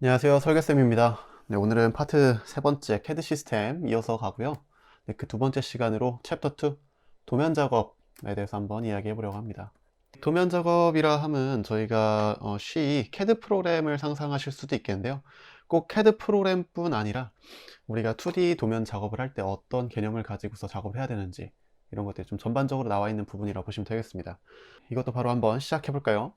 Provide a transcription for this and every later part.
안녕하세요, 설계쌤입니다. 네, 오늘은 파트 세 번째 CAD 시스템 이어서 가고요. 네, 그 두 번째 시간으로 챕터 2 도면 작업에 대해서 한번 이야기해 보려고 합니다. 도면 작업이라 하면 저희가 쉬이 CAD 프로그램을 상상하실 수도 있겠는데요. 꼭 CAD 프로그램뿐 아니라 우리가 2D 도면 작업을 할 때 어떤 개념을 가지고서 작업해야 되는지 이런 것들이 좀 전반적으로 나와 있는 부분이라고 보시면 되겠습니다. 이것도 바로 한번 시작해 볼까요?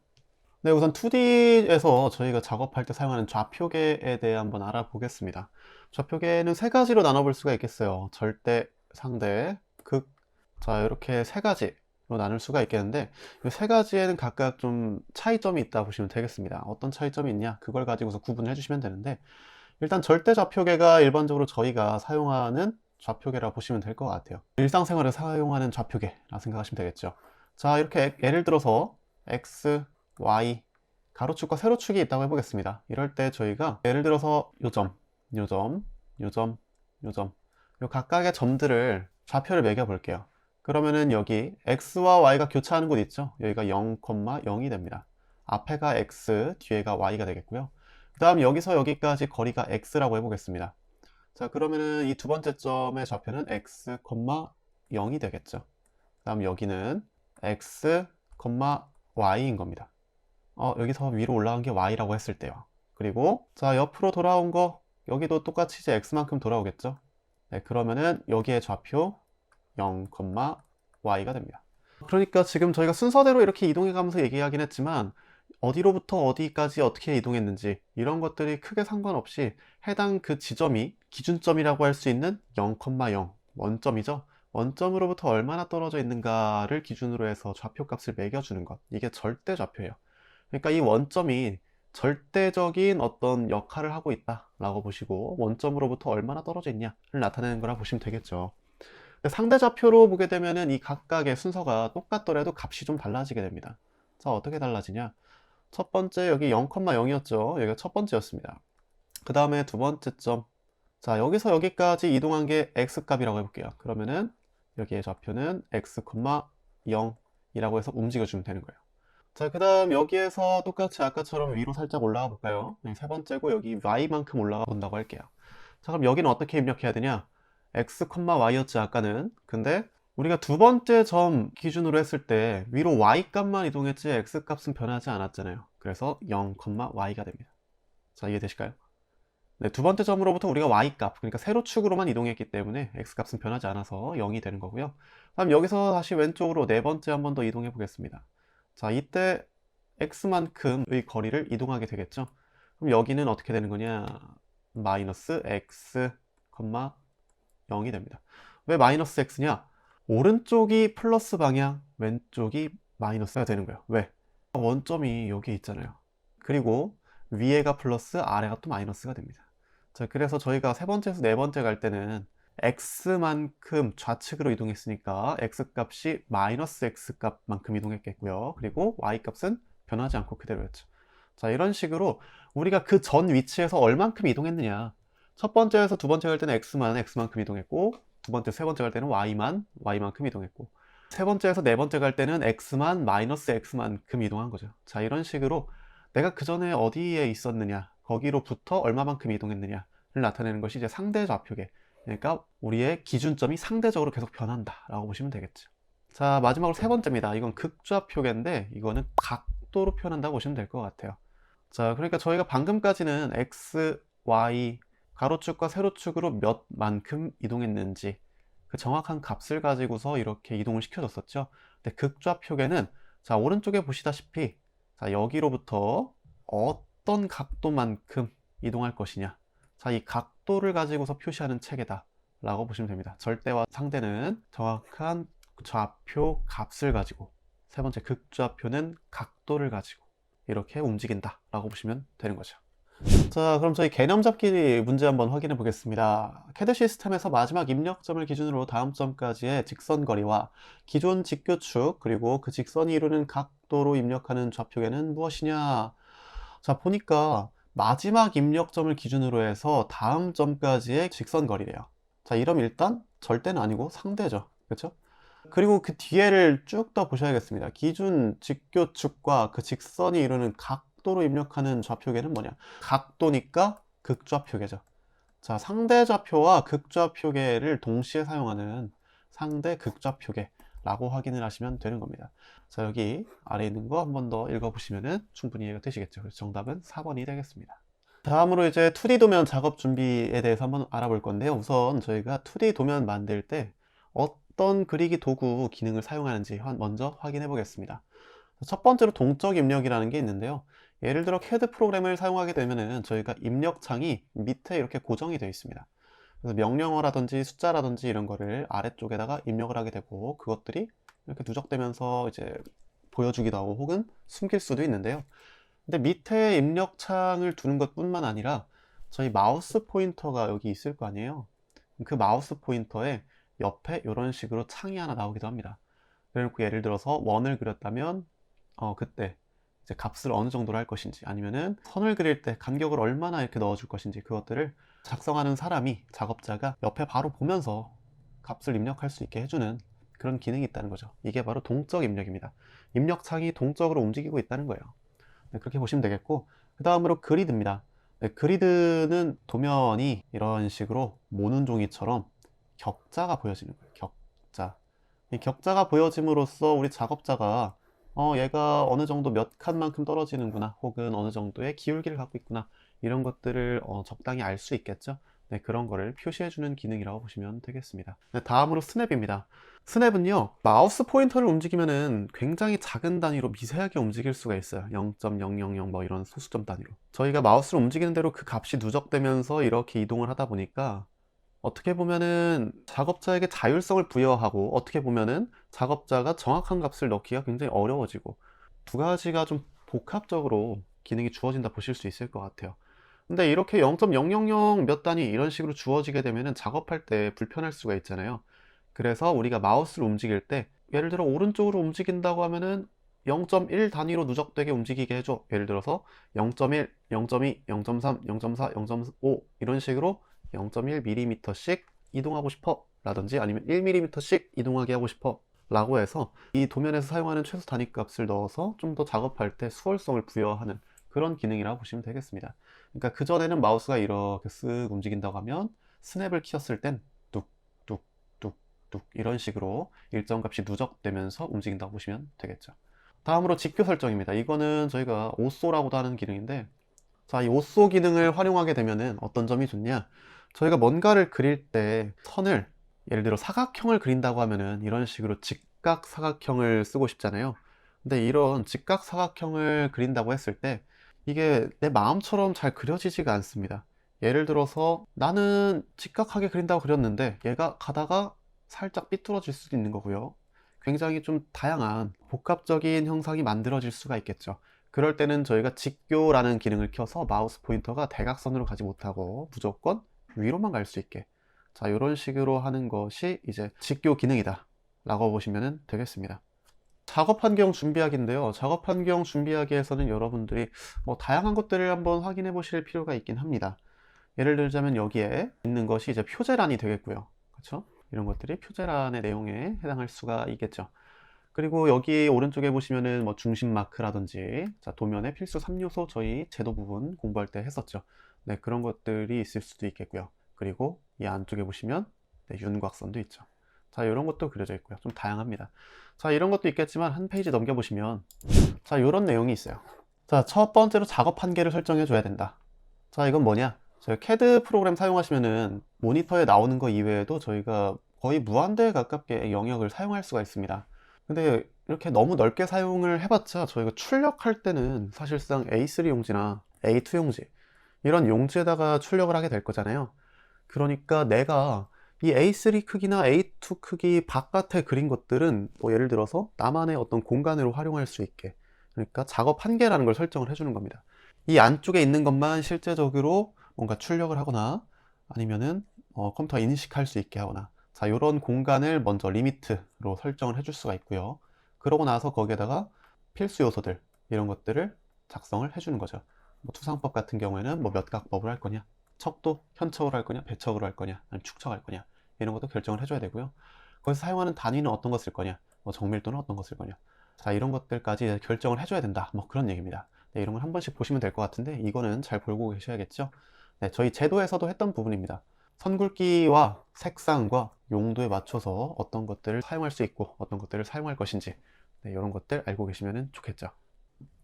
네, 우선 2D에서 저희가 작업할 때 사용하는 좌표계에 대해 한번 알아보겠습니다. 좌표계는 세 가지로 나눠볼 수가 있겠어요. 절대, 상대, 극. 자, 이렇게 세 가지로 나눌 수가 있겠는데, 이 세 가지에는 각각 좀 차이점이 있다 보시면 되겠습니다. 어떤 차이점이 있냐? 그걸 가지고서 구분해 주시면 되는데, 일단 절대 좌표계가 일반적으로 저희가 사용하는 좌표계라 보시면 될 것 같아요. 일상생활에 사용하는 좌표계라 생각하시면 되겠죠. 자, 이렇게 예를 들어서 X, Y, 가로축과 세로축이 있다고 해보겠습니다. 이럴 때 저희가 예를 들어서 요점, 요점, 요점, 요점 요 각각의 점들을 좌표를 매겨 볼게요. 그러면은 여기 X와 Y가 교차하는 곳 있죠? 여기가 0, 0이 됩니다. 앞에가 X, 뒤에가 Y가 되겠고요. 그 다음 여기서 여기까지 거리가 X라고 해보겠습니다. 자, 그러면은 이 두 번째 점의 좌표는 X, 0이 되겠죠. 그 다음 여기는 X, Y인 겁니다. 여기서 위로 올라간 게 Y라고 했을 때요. 그리고 자, 옆으로 돌아온 거 여기도 똑같이 이제 X만큼 돌아오겠죠. 네, 그러면은 여기에 좌표 0, Y가 됩니다. 그러니까 지금 저희가 순서대로 이렇게 이동해 가면서 얘기하긴 했지만 어디로부터 어디까지 어떻게 이동했는지 이런 것들이 크게 상관없이 해당 그 지점이 기준점이라고 할 수 있는 0, 0 원점이죠. 원점으로부터 얼마나 떨어져 있는가를 기준으로 해서 좌표 값을 매겨주는 것, 이게 절대 좌표예요. 그러니까 이 원점이 절대적인 어떤 역할을 하고 있다라고 보시고 원점으로부터 얼마나 떨어져 있냐를 나타내는 거라 보시면 되겠죠. 상대 좌표로 보게 되면은 이 각각의 순서가 똑같더라도 값이 좀 달라지게 됩니다. 자, 어떻게 달라지냐? 첫 번째 여기 0,0이었죠. 여기가 첫 번째였습니다. 그 다음에 두 번째 점. 자, 여기서 여기까지 이동한 게 x 값이라고 해볼게요. 그러면은 여기의 좌표는 x, 0이라고 해서 움직여주면 되는 거예요. 자, 그 다음 여기에서 똑같이 아까처럼 위로 살짝 올라가 볼까요? 네, 세 번째고 여기 y만큼 올라가 본다고 할게요. 자, 그럼 여기는 어떻게 입력해야 되냐? x, y였지 아까는. 근데 우리가 두 번째 점 기준으로 했을 때 위로 y 값만 이동했지 x 값은 변하지 않았잖아요. 그래서 0, y가 됩니다. 자, 이해되실까요? 네, 두 번째 점으로부터 우리가 y 값, 그러니까 세로축으로만 이동했기 때문에 x 값은 변하지 않아서 0이 되는 거고요. 다음 여기서 다시 왼쪽으로 네 번째 한 번 더 이동해 보겠습니다. 자, 이때 x만큼의 거리를 이동하게 되겠죠. 그럼 여기는 어떻게 되는 거냐? 마이너스 x, 0이 됩니다. 왜 마이너스 x냐? 오른쪽이 플러스 방향, 왼쪽이 마이너스가 되는 거예요. 왜? 원점이 여기 있잖아요. 그리고 위에가 플러스, 아래가 또 마이너스가 됩니다. 자, 그래서 저희가 세 번째에서 네 번째 갈 때는 x만큼 좌측으로 이동했으니까 x 값이 마이너스 x 값만큼 이동했겠고요. 그리고 y 값은 변하지 않고 그대로였죠. 자, 이런 식으로 우리가 그 전 위치에서 얼만큼 이동했느냐. 첫 번째에서 두 번째 갈 때는 x만큼 이동했고, 두 번째, 세 번째 갈 때는 y만큼 이동했고, 세 번째에서 네 번째 갈 때는 x만 마이너스 x만큼 이동한 거죠. 자, 이런 식으로 내가 그 전에 어디에 있었느냐, 거기로부터 얼마만큼 이동했느냐를 나타내는 것이 이제 상대 좌표계. 그러니까 우리의 기준점이 상대적으로 계속 변한다라고 보시면 되겠죠. 자, 마지막으로 세 번째입니다. 이건 극좌표계인데 이거는 각도로 표현한다고 보시면 될 것 같아요. 자, 그러니까 저희가 방금까지는 x, y, 가로축과 세로축으로 몇 만큼 이동했는지 그 정확한 값을 가지고서 이렇게 이동을 시켜줬었죠. 근데 극좌표계는 자, 오른쪽에 보시다시피 자, 여기로부터 어떤 각도만큼 이동할 것이냐. 자, 이 각도를 가지고서 표시하는 체계다 라고 보시면 됩니다. 절대와 상대는 정확한 좌표 값을 가지고, 세 번째 극좌표는 각도를 가지고 이렇게 움직인다 라고 보시면 되는 거죠. 자, 그럼 저희 개념 잡기 문제 한번 확인해 보겠습니다. CAD 시스템에서 마지막 입력점을 기준으로 다음 점까지의 직선 거리와 기존 직교축 그리고 그 직선이 이루는 각도로 입력하는 좌표계는 무엇이냐. 자, 보니까 마지막 입력점을 기준으로 해서 다음 점까지의 직선 거리래요. 자, 이러면 일단 절대는 아니고 상대죠. 그렇죠? 그리고 그 뒤에를 쭉 더 보셔야겠습니다. 기준 직교축과 그 직선이 이루는 각도로 입력하는 좌표계는 뭐냐? 각도니까 극좌표계죠. 자, 상대 좌표와 극좌표계를 동시에 사용하는 상대 극좌표계라고 확인을 하시면 되는 겁니다. 자, 여기 아래 있는 거 한 번 더 읽어보시면 충분히 이해가 되시겠죠. 그래서 정답은 4번이 되겠습니다. 다음으로 이제 2D 도면 작업 준비에 대해서 한번 알아볼 건데요. 우선 저희가 2D 도면 만들 때 어떤 그리기 도구 기능을 사용하는지 먼저 확인해 보겠습니다. 첫 번째로 동적 입력이라는 게 있는데요. 예를 들어 CAD 프로그램을 사용하게 되면은 저희가 입력창이 밑에 이렇게 고정이 되어 있습니다. 그래서 명령어라든지 숫자라든지 이런 거를 아래쪽에다가 입력을 하게 되고 그것들이 이렇게 누적되면서 이제 보여주기도 하고 혹은 숨길 수도 있는데요. 근데 밑에 입력창을 두는 것뿐만 아니라 저희 마우스 포인터가 여기 있을 거 아니에요. 그 마우스 포인터에 옆에 이런 식으로 창이 하나 나오기도 합니다. 그래놓고 예를 들어서 원을 그렸다면 그때 이제 값을 어느 정도로 할 것인지 아니면은 선을 그릴 때 간격을 얼마나 이렇게 넣어줄 것인지 그것들을 작성하는 사람이 작업자가 옆에 바로 보면서 값을 입력할 수 있게 해주는 그런 기능이 있다는 거죠. 이게 바로 동적 입력입니다. 입력창이 동적으로 움직이고 있다는 거예요. 네, 그렇게 보시면 되겠고 그 다음으로 그리드입니다. 네, 그리드는 도면이 이런 식으로 모는 종이처럼 격자가 보여지는 거예요. 격자. 이 격자가 보여짐으로써 우리 작업자가 얘가 어느 정도 몇 칸만큼 떨어지는구나 혹은 어느 정도의 기울기를 갖고 있구나 이런 것들을 적당히 알 수 있겠죠. 네, 그런 거를 표시해 주는 기능이라고 보시면 되겠습니다. 네, 다음으로 스냅입니다. 스냅은요 마우스 포인터를 움직이면은 굉장히 작은 단위로 미세하게 움직일 수가 있어요. 0.000 뭐 이런 소수점 단위로 저희가 마우스를 움직이는 대로 그 값이 누적되면서 이렇게 이동을 하다 보니까 어떻게 보면은 작업자에게 자율성을 부여하고 어떻게 보면은 작업자가 정확한 값을 넣기가 굉장히 어려워지고 두 가지가 좀 복합적으로 기능이 주어진다 보실 수 있을 것 같아요. 근데 이렇게 0.000 몇 단위 이런 식으로 주어지게 되면은 작업할 때 불편할 수가 있잖아요. 그래서 우리가 마우스를 움직일 때 예를 들어 오른쪽으로 움직인다고 하면은 0.1 단위로 누적되게 움직이게 해줘. 예를 들어서 0.1, 0.2, 0.3, 0.4, 0.5 이런 식으로 0.1mm씩 이동하고 싶어 라든지 아니면 1mm씩 이동하게 하고 싶어 라고 해서 이 도면에서 사용하는 최소 단위 값을 넣어서 좀 더 작업할 때 수월성을 부여하는 그런 기능이라고 보시면 되겠습니다. 그러니까 그전에는 마우스가 이렇게 쓱 움직인다고 하면 스냅을 키웠을 땐 뚝뚝뚝뚝 이런 식으로 일정 값이 누적되면서 움직인다고 보시면 되겠죠. 다음으로 직교 설정입니다. 이거는 저희가 오쏘라고도 하는 기능인데 자, 이 오쏘 기능을 활용하게 되면은 어떤 점이 좋냐? 저희가 뭔가를 그릴 때 선을 예를 들어 사각형을 그린다고 하면은 이런 식으로 직각 사각형을 쓰고 싶잖아요. 근데 이런 직각 사각형을 그린다고 했을 때 이게 내 마음처럼 잘 그려지지가 않습니다. 예를 들어서 나는 직각하게 그린다고 그렸는데 얘가 가다가 살짝 삐뚤어질 수도 있는 거고요. 굉장히 좀 다양한 복합적인 형상이 만들어질 수가 있겠죠. 그럴 때는 저희가 직교라는 기능을 켜서 마우스 포인터가 대각선으로 가지 못하고 무조건 위로만 갈 수 있게 자 이런 식으로 하는 것이 이제 직교 기능이다 라고 보시면 되겠습니다. 작업 환경 준비하기인데요. 작업 환경 준비하기에서는 여러분들이 뭐 다양한 것들을 한번 확인해 보실 필요가 있긴 합니다. 예를 들자면 여기에 있는 것이 이제 표제란이 되겠고요. 그렇죠? 이런 것들이 표제란의 내용에 해당할 수가 있겠죠. 그리고 여기 오른쪽에 보시면은 뭐 중심 마크라든지 자 도면의 필수 3요소 저희 제도 부분 공부할 때 했었죠. 네, 그런 것들이 있을 수도 있겠고요. 그리고 이 안쪽에 보시면 네, 윤곽선도 있죠. 자, 이런 것도 그려져 있고요. 좀 다양합니다. 자, 이런 것도 있겠지만 한 페이지 넘겨보시면 자, 이런 내용이 있어요. 자, 첫 번째로 작업 한계를 설정해 줘야 된다. 자, 이건 뭐냐? 저희 CAD 프로그램 사용하시면은 모니터에 나오는 거 이외에도 저희가 거의 무한대에 가깝게 영역을 사용할 수가 있습니다. 근데 이렇게 너무 넓게 사용을 해봤자 저희가 출력할 때는 사실상 A3 용지나 A2 용지 이런 용지에다가 출력을 하게 될 거잖아요. 그러니까 내가 이 A3 크기나 A2 크기 바깥에 그린 것들은 뭐 예를 들어서 나만의 어떤 공간으로 활용할 수 있게 그러니까 작업 한계라는 걸 설정을 해주는 겁니다. 이 안쪽에 있는 것만 실제적으로 뭔가 출력을 하거나 아니면은 컴퓨터가 인식할 수 있게 하거나 자, 이런 공간을 먼저 리미트로 설정을 해줄 수가 있고요. 그러고 나서 거기에다가 필수 요소들 이런 것들을 작성을 해주는 거죠. 뭐 투상법 같은 경우에는 뭐 몇 각법을 할 거냐, 척도 현척으로 할 거냐, 배척으로 할 거냐, 아니면 축척할 거냐 이런 것도 결정을 해줘야 되고요. 거기서 사용하는 단위는 어떤 거 쓸 거냐, 뭐 정밀도는 어떤 거 쓸 거냐, 자 이런 것들까지 결정을 해줘야 된다. 뭐 그런 얘기입니다. 네, 이런 걸 한 번씩 보시면 될 것 같은데 이거는 잘 보고 계셔야겠죠. 네, 저희 제도에서도 했던 부분입니다. 선 굵기와 색상과 용도에 맞춰서 어떤 것들을 사용할 수 있고 어떤 것들을 사용할 것인지, 네, 이런 것들 알고 계시면 좋겠죠.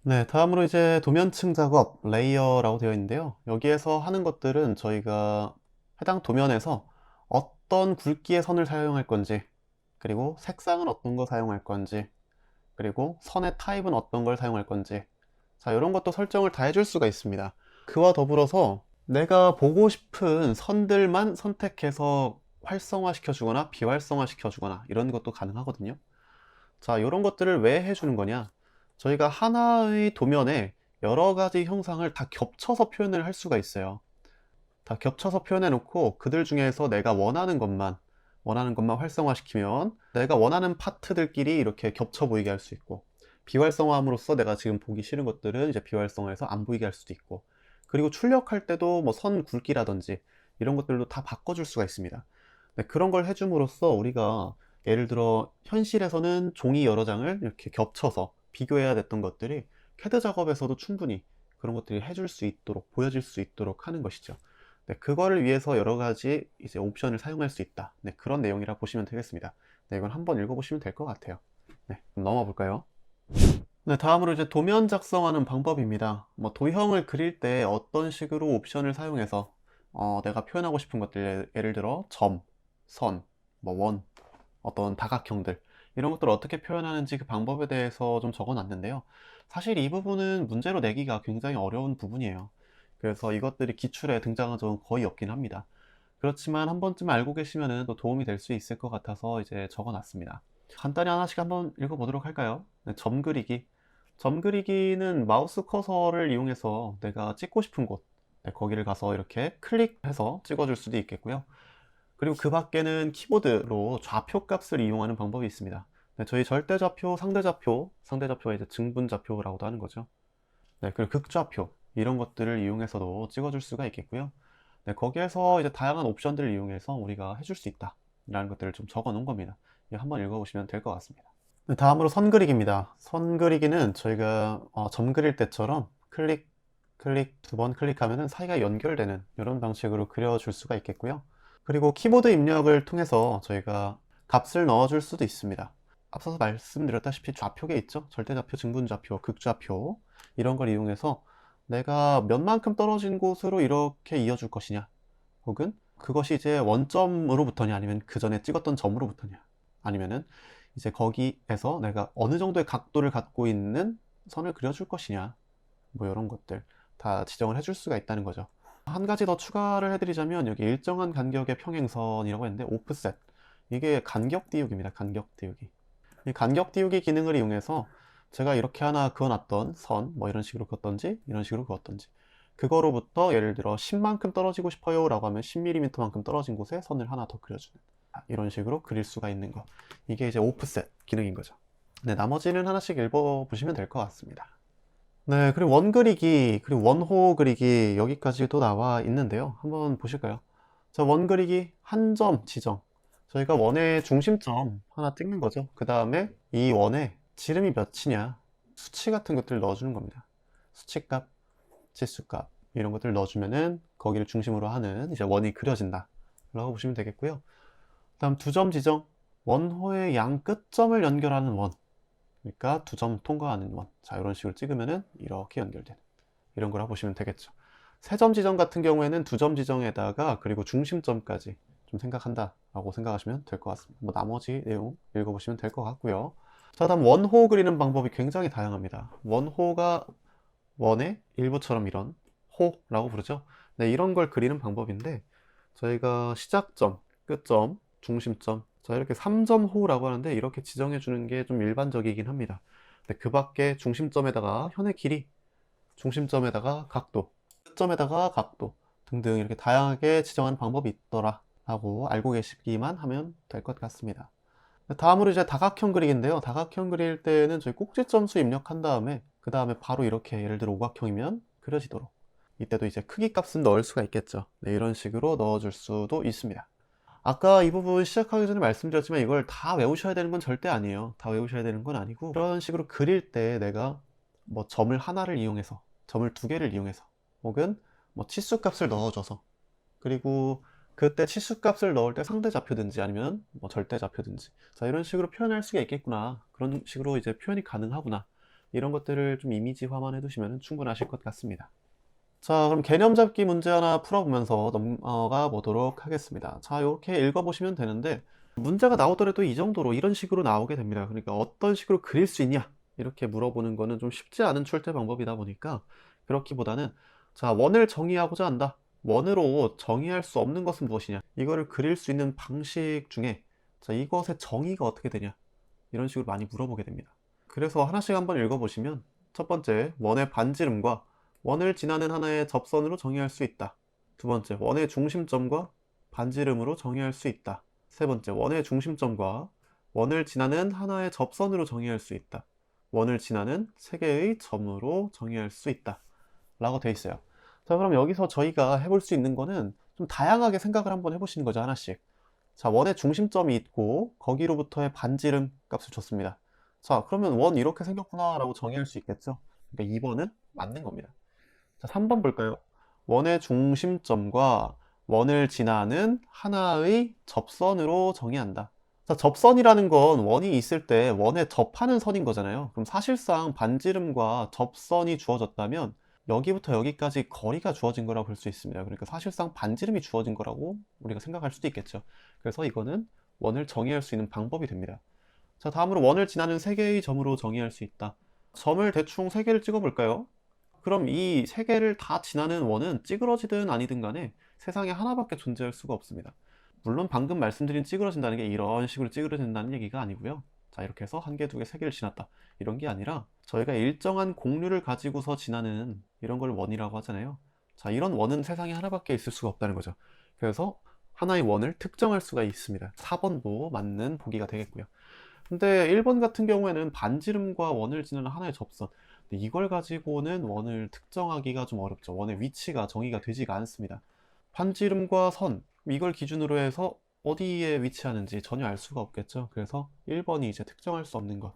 네, 다음으로 이제 도면층 작업, 레이어라고 되어 있는데요. 여기에서 하는 것들은 저희가 해당 도면에서 어떤 굵기의 선을 사용할 건지, 그리고 색상은 어떤 거 사용할 건지, 그리고 선의 타입은 어떤 걸 사용할 건지, 자, 이런 것도 설정을 다 해줄 수가 있습니다. 그와 더불어서 내가 보고 싶은 선들만 선택해서 활성화 시켜주거나 비활성화 시켜주거나 이런 것도 가능하거든요. 자, 이런 것들을 왜 해주는 거냐? 저희가 하나의 도면에 여러 가지 형상을 다 겹쳐서 표현을 할 수가 있어요. 다 겹쳐서 표현해 놓고 그들 중에서 내가 원하는 것만 활성화시키면 내가 원하는 파트들끼리 이렇게 겹쳐 보이게 할 수 있고, 비활성화함으로써 내가 지금 보기 싫은 것들은 이제 비활성화해서 안 보이게 할 수도 있고, 그리고 출력할 때도 뭐 선 굵기라든지 이런 것들도 다 바꿔줄 수가 있습니다. 네, 그런 걸 해줌으로써 우리가 예를 들어 현실에서는 종이 여러 장을 이렇게 겹쳐서 비교해야 됐던 것들이 CAD 작업에서도 충분히 그런 것들이 해줄 수 있도록, 보여질 수 있도록 하는 것이죠. 네, 그거를 위해서 여러 가지 이제 옵션을 사용할 수 있다. 네, 그런 내용이라 보시면 되겠습니다. 네, 이건 한번 읽어보시면 될 것 같아요. 네, 그럼 넘어가 볼까요? 네, 다음으로 이제 도면 작성하는 방법입니다. 뭐 도형을 그릴 때 어떤 식으로 옵션을 사용해서 내가 표현하고 싶은 것들, 예를 들어 점, 선, 뭐 원, 어떤 다각형들, 이런 것들을 어떻게 표현하는지 그 방법에 대해서 좀 적어 놨는데요. 사실 이 부분은 문제로 내기가 굉장히 어려운 부분이에요. 그래서 이것들이 기출에 등장한 적은 거의 없긴 합니다. 그렇지만 한 번쯤 알고 계시면 또 도움이 될 수 있을 것 같아서 이제 적어 놨습니다. 간단히 하나씩 한번 읽어보도록 할까요? 네, 점 그리기. 점 그리기는 마우스 커서를 이용해서 내가 찍고 싶은 곳, 네, 거기를 가서 이렇게 클릭해서 찍어줄 수도 있겠고요. 그리고 그 밖에는 키보드로 좌표 값을 이용하는 방법이 있습니다. 네, 저희 절대좌표, 상대좌표가 이제 증분좌표라고도 하는 거죠. 네, 그리고 극좌표, 이런 것들을 이용해서도 찍어줄 수가 있겠고요. 네, 거기에서 이제 다양한 옵션들을 이용해서 우리가 해줄 수 있다 라는 것들을 좀 적어 놓은 겁니다. 이거 한번 읽어보시면 될 것 같습니다. 네, 다음으로 선 그리기입니다. 선 그리기는 저희가 점 그릴 때처럼 클릭, 클릭, 두 번 클릭하면 사이가 연결되는 이런 방식으로 그려줄 수가 있겠고요. 그리고 키보드 입력을 통해서 저희가 값을 넣어줄 수도 있습니다. 앞서서 말씀드렸다시피 좌표계 있죠? 절대좌표, 증분좌표, 극좌표, 이런 걸 이용해서 내가 몇만큼 떨어진 곳으로 이렇게 이어줄 것이냐, 혹은 그것이 이제 원점으로부터냐, 아니면 그 전에 찍었던 점으로부터냐, 아니면은 이제 거기에서 내가 어느 정도의 각도를 갖고 있는 선을 그려줄 것이냐, 뭐 이런 것들 다 지정을 해줄 수가 있다는 거죠. 한 가지 더 추가를 해드리자면 여기 일정한 간격의 평행선이라고 했는데 오프셋, 이게 간격 띄우기입니다. 간격 띄우기. 이 간격 띄우기 기능을 이용해서 제가 이렇게 하나 그어놨던 선, 뭐 이런 식으로 그었던지 이런 식으로 그었던지, 그거로부터 예를 들어 10만큼 떨어지고 싶어요 라고 하면 10mm만큼 떨어진 곳에 선을 하나 더 그려주는, 이런 식으로 그릴 수가 있는 거, 이게 이제 오프셋 기능인 거죠. 네, 나머지는 하나씩 읽어보시면 될 것 같습니다. 네, 그리고 원 그리기, 그리고 원호 그리기, 여기까지도 나와 있는데요. 한번 보실까요? 자, 원 그리기 한 점 지정. 저희가 원의 중심점 하나 찍는 거죠. 그 다음에 이 원에 지름이 몇이냐, 수치 같은 것들을 넣어주는 겁니다. 수치값, 치수값, 이런 것들을 넣어주면은 거기를 중심으로 하는 이제 원이 그려진다 라고 보시면 되겠고요. 다음 두 점 지정. 원호의 양 끝점을 연결하는 원, 그러니까 두 점 통과하는 원. 자, 이런 식으로 찍으면은 이렇게 연결되는, 이런 거라고 보시면 되겠죠. 세 점 지정 같은 경우에는 두 점 지정에다가 그리고 중심점까지 좀 생각한다 라고 생각하시면 될 것 같습니다. 뭐 나머지 내용 읽어보시면 될 것 같고요. 자, 다음 원호 그리는 방법이 굉장히 다양합니다. 원호가 원의 일부처럼 이런 호라고 부르죠. 네, 이런 걸 그리는 방법인데 저희가 시작점, 끝점, 중심점, 자, 이렇게 3점호라고 하는데 이렇게 지정해 주는 게 좀 일반적이긴 합니다. 네, 그 밖에 중심점에다가 현의 길이, 중심점에다가 각도, 끝점에다가 각도 등등 이렇게 다양하게 지정하는 방법이 있더라 라고 알고 계시기만 하면 될 것 같습니다. 다음으로 이제 다각형 그리기인데요. 다각형 그릴 때는 저희 꼭지점수 입력한 다음에 그 다음에 바로 이렇게 예를 들어 오각형이면 그려지도록, 이때도 이제 크기 값은 넣을 수가 있겠죠. 네, 이런 식으로 넣어줄 수도 있습니다. 아까 이 부분 시작하기 전에 말씀드렸지만 이걸 다 외우셔야 되는 건 절대 아니에요. 다 외우셔야 되는 건 아니고, 그런 식으로 그릴 때 내가 뭐 점을 하나를 이용해서, 점을 두 개를 이용해서, 혹은 뭐 치수값을 넣어줘서, 그리고 그때 치수값을 넣을 때 상대좌표든지 아니면 뭐 절대좌표든지, 자, 이런 식으로 표현할 수가 있겠구나, 그런 식으로 이제 표현이 가능하구나, 이런 것들을 좀 이미지화만 해두시면 충분하실 것 같습니다. 자, 그럼 개념 잡기 문제 하나 풀어보면서 넘어가 보도록 하겠습니다. 자, 이렇게 읽어보시면 되는데, 문제가 나오더라도 이 정도로 이런 식으로 나오게 됩니다. 그러니까 어떤 식으로 그릴 수 있냐, 이렇게 물어보는 거는 좀 쉽지 않은 출제 방법이다 보니까, 그렇기보다는 자, 원을 정의하고자 한다. 원으로 정의할 수 없는 것은 무엇이냐, 이거를 그릴 수 있는 방식 중에 자, 이것의 정의가 어떻게 되냐, 이런 식으로 많이 물어보게 됩니다. 그래서 하나씩 한번 읽어보시면, 첫 번째, 원의 반지름과 원을 지나는 하나의 접선으로 정의할 수 있다. 두 번째, 원의 중심점과 반지름으로 정의할 수 있다. 세 번째, 원의 중심점과 원을 지나는 하나의 접선으로 정의할 수 있다. 원을 지나는 세 개의 점으로 정의할 수 있다, 라고 되어 있어요. 자, 그럼 여기서 저희가 해볼 수 있는 거는 좀 다양하게 생각을 한번 해보시는 거죠, 하나씩. 자, 원의 중심점이 있고 거기로부터의 반지름 값을 줬습니다. 자, 그러면 원 이렇게 생겼구나 라고 정의할 수 있겠죠. 그러니까 2번은 맞는 겁니다. 자, 3번 볼까요? 원의 중심점과 원을 지나는 하나의 접선으로 정의한다. 자, 접선이라는 건 원이 있을 때 원에 접하는 선인 거잖아요. 그럼 사실상 반지름과 접선이 주어졌다면 여기부터 여기까지 거리가 주어진 거라고 볼 수 있습니다. 그러니까 사실상 반지름이 주어진 거라고 우리가 생각할 수도 있겠죠. 그래서 이거는 원을 정의할 수 있는 방법이 됩니다. 자, 다음으로 원을 지나는 세 개의 점으로 정의할 수 있다. 점을 대충 세 개를 찍어 볼까요? 그럼 이 세 개를 다 지나는 원은 찌그러지든 아니든 간에 세상에 하나밖에 존재할 수가 없습니다. 물론 방금 말씀드린 찌그러진다는 게 이런 식으로 찌그러진다는 얘기가 아니고요. 자, 이렇게 해서 한 개, 두 개, 세 개를 지났다, 이런 게 아니라 저희가 일정한 공류를 가지고서 지나는 이런 걸 원이라고 하잖아요. 자, 이런 원은 세상에 하나밖에 있을 수가 없다는 거죠. 그래서 하나의 원을 특정할 수가 있습니다. 4번도 맞는 보기가 되겠고요. 근데 1번 같은 경우에는 반지름과 원을 지나는 하나의 접선, 근데 이걸 가지고는 원을 특정하기가 좀 어렵죠. 원의 위치가 정의가 되지가 않습니다. 반지름과 선, 이걸 기준으로 해서 어디에 위치하는지 전혀 알 수가 없겠죠. 그래서 1번이 이제 특정할 수 없는 것,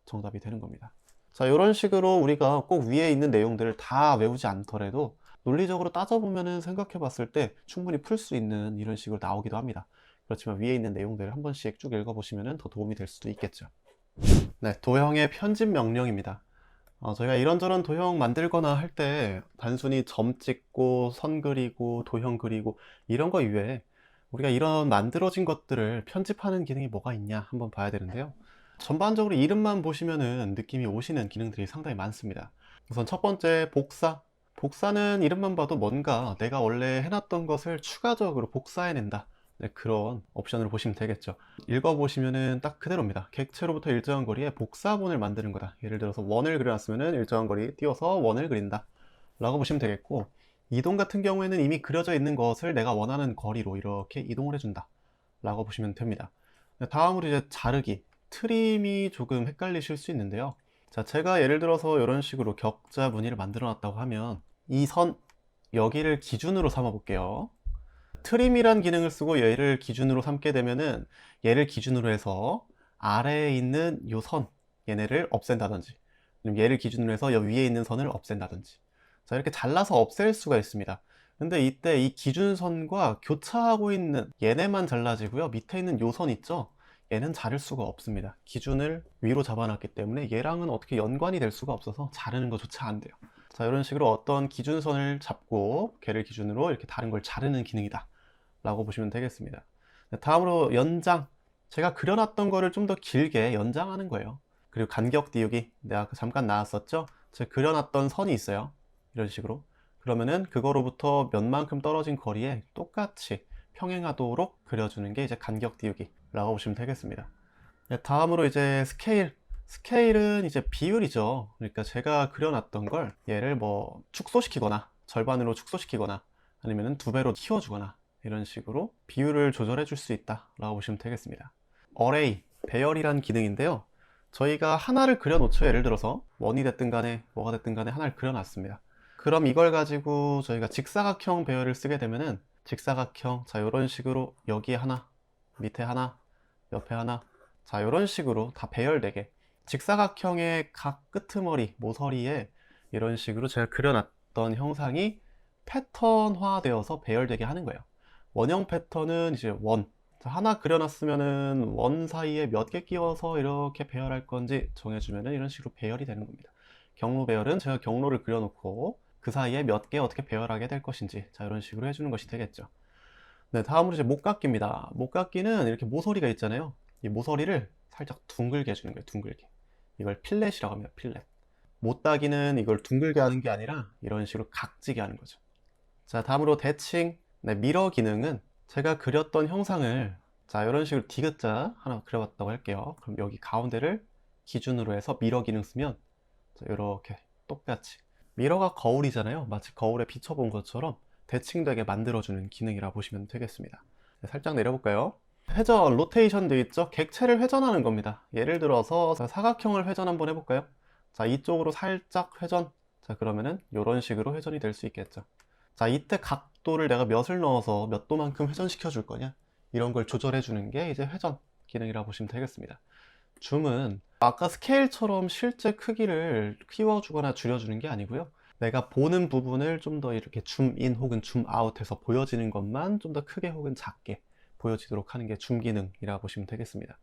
정답이 되는 겁니다. 자, 이런 식으로 우리가 꼭 위에 있는 내용들을 다 외우지 않더라도 논리적으로 따져보면은, 생각해 봤을 때 충분히 풀 수 있는 이런 식으로 나오기도 합니다. 그렇지만 위에 있는 내용들을 한 번씩 쭉 읽어보시면 더 도움이 될 수도 있겠죠. 네, 도형의 편집 명령입니다. 저희가 이런저런 도형 만들거나 할 때 단순히 점 찍고 선 그리고 도형 그리고 이런 거 이외에 우리가 이런 만들어진 것들을 편집하는 기능이 뭐가 있냐 한번 봐야 되는데요. 전반적으로 이름만 보시면은 느낌이 오시는 기능들이 상당히 많습니다. 우선 첫 번째, 복사. 복사는 이름만 봐도 뭔가 내가 원래 해놨던 것을 추가적으로 복사해낸다, 네, 그런 옵션으로 보시면 되겠죠. 읽어보시면은 딱 그대로입니다. 객체로부터 일정한 거리에 복사본을 만드는 거다. 예를 들어서 원을 그려놨으면은 일정한 거리 띄워서 원을 그린다, 라고 보시면 되겠고, 이동 같은 경우에는 이미 그려져 있는 것을 내가 원하는 거리로 이렇게 이동을 해준다, 라고 보시면 됩니다. 다음으로 이제 자르기, 트림이 조금 헷갈리실 수 있는데요. 자, 제가 예를 들어서 이런 식으로 격자 무늬를 만들어 놨다고 하면 이 선 여기를 기준으로 삼아 볼게요. 트림이란 기능을 쓰고 얘를 기준으로 삼게 되면은 얘를 기준으로 해서 아래에 있는 요 선, 얘네를 없앤다든지, 얘를 기준으로 해서 여 위에 있는 선을 없앤다든지, 자, 이렇게 잘라서 없앨 수가 있습니다. 근데 이때 이 기준선과 교차하고 있는 얘네만 잘라지고요, 밑에 있는 요 선 있죠, 얘는 자를 수가 없습니다. 기준을 위로 잡아놨기 때문에 얘랑은 어떻게 연관이 될 수가 없어서 자르는 것조차 안 돼요. 자, 이런 식으로 어떤 기준선을 잡고 걔를 기준으로 이렇게 다른 걸 자르는 기능이다, 라고 보시면 되겠습니다. 다음으로 연장. 제가 그려놨던 거를 좀 더 길게 연장하는 거예요. 그리고 간격 띄우기, 내가 잠깐 나왔었죠? 제가 그려놨던 선이 있어요. 이런 식으로. 그러면은 그거로부터 몇만큼 떨어진 거리에 똑같이 평행하도록 그려주는 게 이제 간격 띄우기, 라고 보시면 되겠습니다. 다음으로 이제 스케일. 스케일은 이제 비율이죠. 그러니까 제가 그려놨던 걸 얘를 뭐 축소시키거나 절반으로 축소시키거나 아니면 2배로 키워주거나 이런 식으로 비율을 조절해 줄 수 있다, 라고 보시면 되겠습니다. 어레이, 배열이란 기능인데요. 저희가 하나를 그려 놓죠. 예를 들어서 원이 됐든 간에 뭐가 됐든 간에 하나를 그려 놨습니다. 그럼 이걸 가지고 저희가 직사각형 배열을 쓰게 되면은 직사각형, 자, 이런 식으로 여기에 하나, 밑에 하나, 옆에 하나, 자, 이런 식으로 다 배열되게, 직사각형의 각 끄트머리, 모서리에 이런 식으로 제가 그려놨던 형상이 패턴화되어서 배열되게 하는 거예요. 원형 패턴은 이제 원, 하나 그려놨으면은 원 사이에 몇 개 끼워서 이렇게 배열할 건지 정해주면은 이런 식으로 배열이 되는 겁니다. 경로 배열은 제가 경로를 그려놓고 그 사이에 몇 개 어떻게 배열하게 될 것인지, 자, 이런 식으로 해주는 것이 되겠죠. 네, 다음으로 이제 목깎기입니다. 목깎기는 이렇게 모서리가 있잖아요. 이 모서리를 살짝 둥글게 해주는 거예요. 둥글게. 이걸 필렛이라고 합니다. 필렛. 못따기는 이걸 둥글게 하는 게 아니라 이런 식으로 각지게 하는 거죠. 자, 다음으로 대칭. 네, 미러 기능은 제가 그렸던 형상을, 자, 이런 식으로 디귿자 하나 그려봤다고 할게요. 그럼 여기 가운데를 기준으로 해서 미러 기능 쓰면, 자, 이렇게 똑같이, 미러가 거울이잖아요. 마치 거울에 비춰본 것처럼 대칭되게 만들어주는 기능이라 보시면 되겠습니다. 네, 살짝 내려볼까요? 회전, 로테이션 돼 있죠? 객체를 회전하는 겁니다. 예를 들어서 사각형을 회전 한번 해볼까요? 자, 이쪽으로 살짝 회전. 자, 그러면은 이런 식으로 회전이 될 수 있겠죠. 자, 이때 각도를 내가 몇을 넣어서 몇 도만큼 회전시켜 줄 거냐, 이런 걸 조절해 주는 게 이제 회전 기능이라 보시면 되겠습니다. 줌은 아까 스케일처럼 실제 크기를 키워주거나 줄여주는 게 아니고요, 내가 보는 부분을 좀 더 이렇게 줌인 혹은 줌아웃해서 보여지는 것만 좀 더 크게 혹은 작게 보여지도록 하는 게 줌 기능이라 보시면 되겠습니다.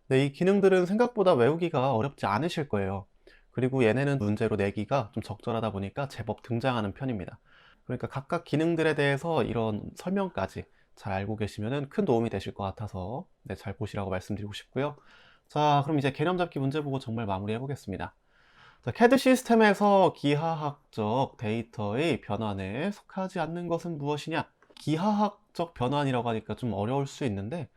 네, 이 기능들은 생각보다 외우기가 어렵지 않으실 거예요. 그리고 얘네는 문제로 내기가 좀 적절하다 보니까 제법 등장하는 편입니다. 그러니까 각각 기능들에 대해서 이런 설명까지 잘 알고 계시면 큰 도움이 되실 것 같아서, 네, 잘 보시라고 말씀드리고 싶고요. 자, 그럼 이제 개념 잡기 문제 보고 정말 마무리해 보겠습니다. 자, CAD 시스템에서 기하학적 데이터의 변환에 속하지 않는 것은 무엇이냐? 기하학적 변환이라고 하니까 좀 어려울 수 있는데,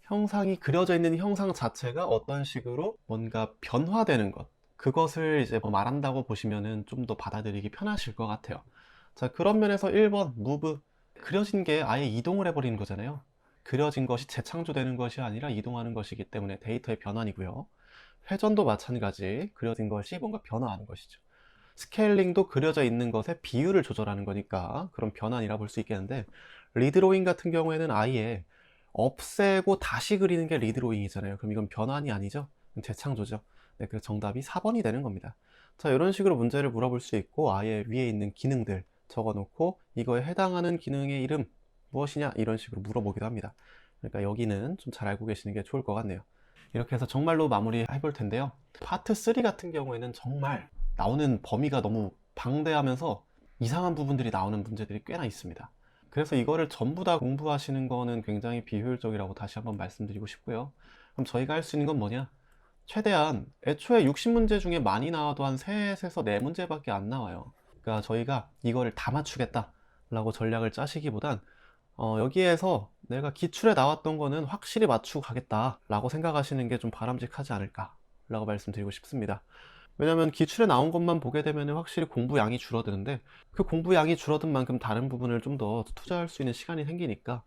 형상이 그려져 있는 형상 자체가 어떤 식으로 뭔가 변화되는 것, 그것을 이제 뭐 말한다고 보시면은 좀 더 받아들이기 편하실 것 같아요. 자, 그런 면에서 1번 move, 그려진 게 아예 이동을 해버리는 거잖아요. 그려진 것이 재창조되는 것이 아니라 이동하는 것이기 때문에 데이터의 변환이고요. 회전도 마찬가지, 그려진 것이 뭔가 변화하는 것이죠. 스케일링도 그려져 있는 것의 비율을 조절하는 거니까 그런 변환이라 볼 수 있겠는데, 리드로잉 같은 경우에는 아예 없애고 다시 그리는 게 리드로잉이잖아요. 그럼 이건 변환이 아니죠? 재창조죠. 네, 그래서 정답이 4번이 되는 겁니다. 자, 이런 식으로 문제를 물어볼 수 있고, 아예 위에 있는 기능들 적어놓고 이거에 해당하는 기능의 이름 무엇이냐, 이런 식으로 물어보기도 합니다. 그러니까 여기는 좀 잘 알고 계시는 게 좋을 것 같네요. 이렇게 해서 정말로 마무리 해볼 텐데요. 파트 3 같은 경우에는 정말 나오는 범위가 너무 방대하면서 이상한 부분들이 나오는 문제들이 꽤나 있습니다. 그래서 이거를 전부 다 공부하시는 거는 굉장히 비효율적이라고 다시 한번 말씀드리고 싶고요. 그럼 저희가 할 수 있는 건 뭐냐? 최대한 애초에 60문제 중에 많이 나와도 한 3에서 4문제밖에 안 나와요. 그러니까 저희가 이거를 다 맞추겠다 라고 전략을 짜시기보단, 여기에서 내가 기출에 나왔던 거는 확실히 맞추고 가겠다 라고 생각하시는 게 좀 바람직하지 않을까 라고 말씀드리고 싶습니다. 왜냐면 기출에 나온 것만 보게 되면 확실히 공부 양이 줄어드는데, 그 공부 양이 줄어든 만큼 다른 부분을 좀 더 투자할 수 있는 시간이 생기니까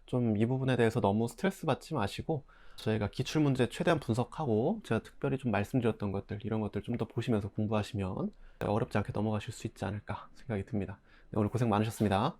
좀 이 부분에 대해서 너무 스트레스 받지 마시고, 저희가 기출 문제 최대한 분석하고 제가 특별히 좀 말씀드렸던 것들, 이런 것들 좀 더 보시면서 공부하시면 어렵지 않게 넘어가실 수 있지 않을까 생각이 듭니다. 네, 오늘 고생 많으셨습니다.